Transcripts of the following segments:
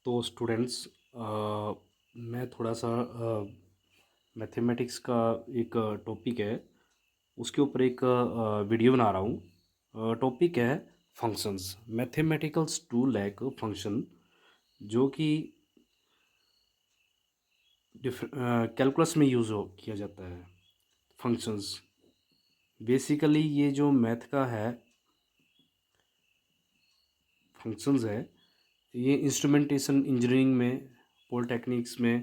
तो स्टूडेंट्स मैं थोड़ा सा मैथमेटिक्स का एक टॉपिक है, उसके ऊपर एक वीडियो बना रहा हूँ। टॉपिक है functions, mathematicals tool like function, जो कि कैलकुलस में यूज़ हो किया जाता है। फंक्शंस बेसिकली ये जो मैथ का है फंक्शंस है, ये इंस्ट्रूमेंटेशन इंजीनियरिंग में, पॉलिटेक्निक्स में,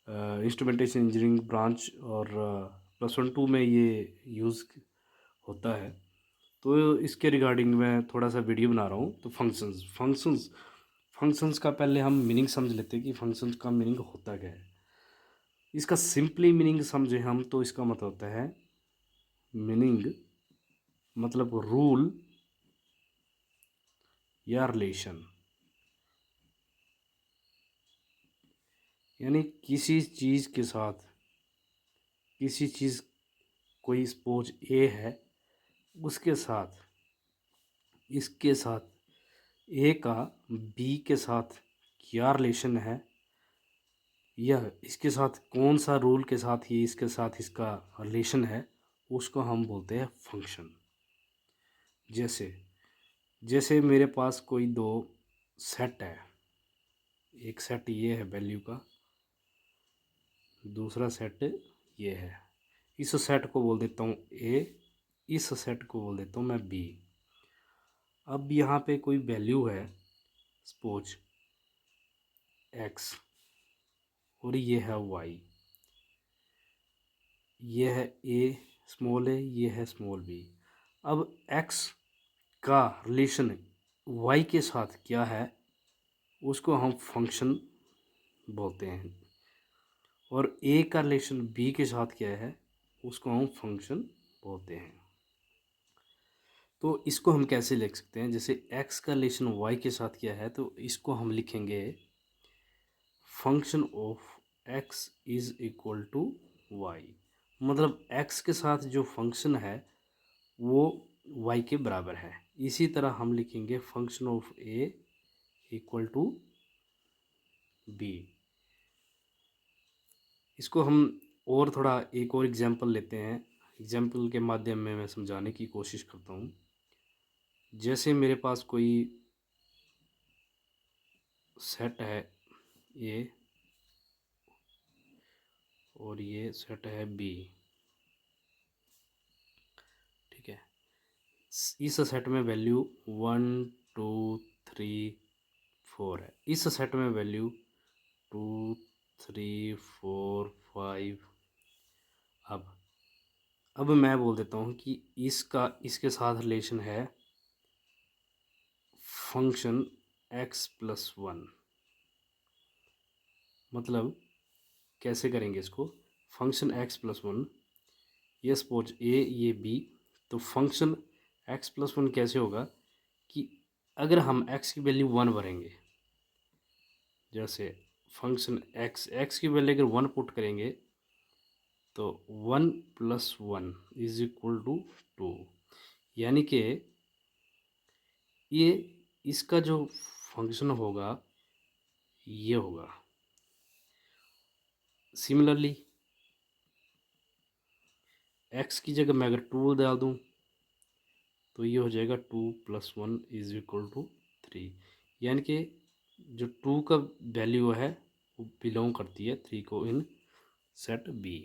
इंस्ट्रूमेंटेशन इंजीनियरिंग ब्रांच और +1 2 में ये यूज़ होता है। तो इसके रिगार्डिंग मैं थोड़ा सा वीडियो बना रहा हूँ। तो फंक्शंस का पहले हम मीनिंग समझ लेते हैं कि फंक्शंस का मीनिंग होता क्या है। इसका सिंपली मीनिंग समझे हम तो इसका मतलब होता है, मीनिंग मतलब रूल या रिलेशन, यानी किसी चीज़ के साथ, किसी चीज़, कोई सपोज ए है, उसके साथ, इसके साथ ए का बी के साथ क्या रिलेशन है, या इसके साथ कौन सा रूल के साथ ये इसके साथ इसका रिलेशन है, उसको हम बोलते हैं फंक्शन। जैसे जैसे मेरे पास कोई दो सेट है, एक सेट ये है वैल्यू का, दूसरा सेट ये है। इस सेट को बोल देता हूँ ए, इस सेट को बोल देता हूँ मैं बी। अब यहाँ पे कोई वैल्यू है, सपोज एक्स, और ये है वाई, ये है ए स्मॉल ए, ये है स्मॉल बी। अब एक्स का रिलेशन वाई के साथ क्या है, उसको हम फंक्शन बोलते हैं, और ए का रिलेशन बी के साथ क्या है, उसको हम फंक्शन बोलते हैं। तो इसको हम कैसे लिख सकते हैं, जैसे एक्स का रिलेशन वाई के साथ क्या है, तो इसको हम लिखेंगे function of x is equal to y. मतलब एक्स के साथ जो फंक्शन है वो वाई के बराबर है। इसी तरह हम लिखेंगे function of a equal to b. इसको हम और थोड़ा एक और एग्जांपल लेते हैं, एग्जांपल के माध्यम में मैं समझाने की कोशिश करता हूँ। जैसे मेरे पास कोई सेट है ए, और ये सेट है बी, ठीक है। इस सेट में वैल्यू 1 2 3 4 है, इस सेट में वैल्यू 2 3 4 5। अब मैं बोल देता हूँ कि इसका इसके साथ रिलेशन है फंक्शन x+1। मतलब कैसे करेंगे इसको, फंक्शन x+1, ये सपोज ए ये बी, तो फंक्शन x+1 कैसे होगा कि अगर हम x की वैल्यू 1 भरेंगे, जैसे फंक्शन x की वैल्यू अगर 1 पुट करेंगे तो 1 + 1 इज इक्वल टू 2, यानी कि ये इसका जो फंक्शन होगा ये होगा। सिमिलरली x की जगह मैं अगर 2 डाल दूँ तो ये हो जाएगा 2 + 1 इज इक्वल टू 3, यानी कि जो 2 का वैल्यू है वो बिलोंग करती है 3 को इन सेट बी।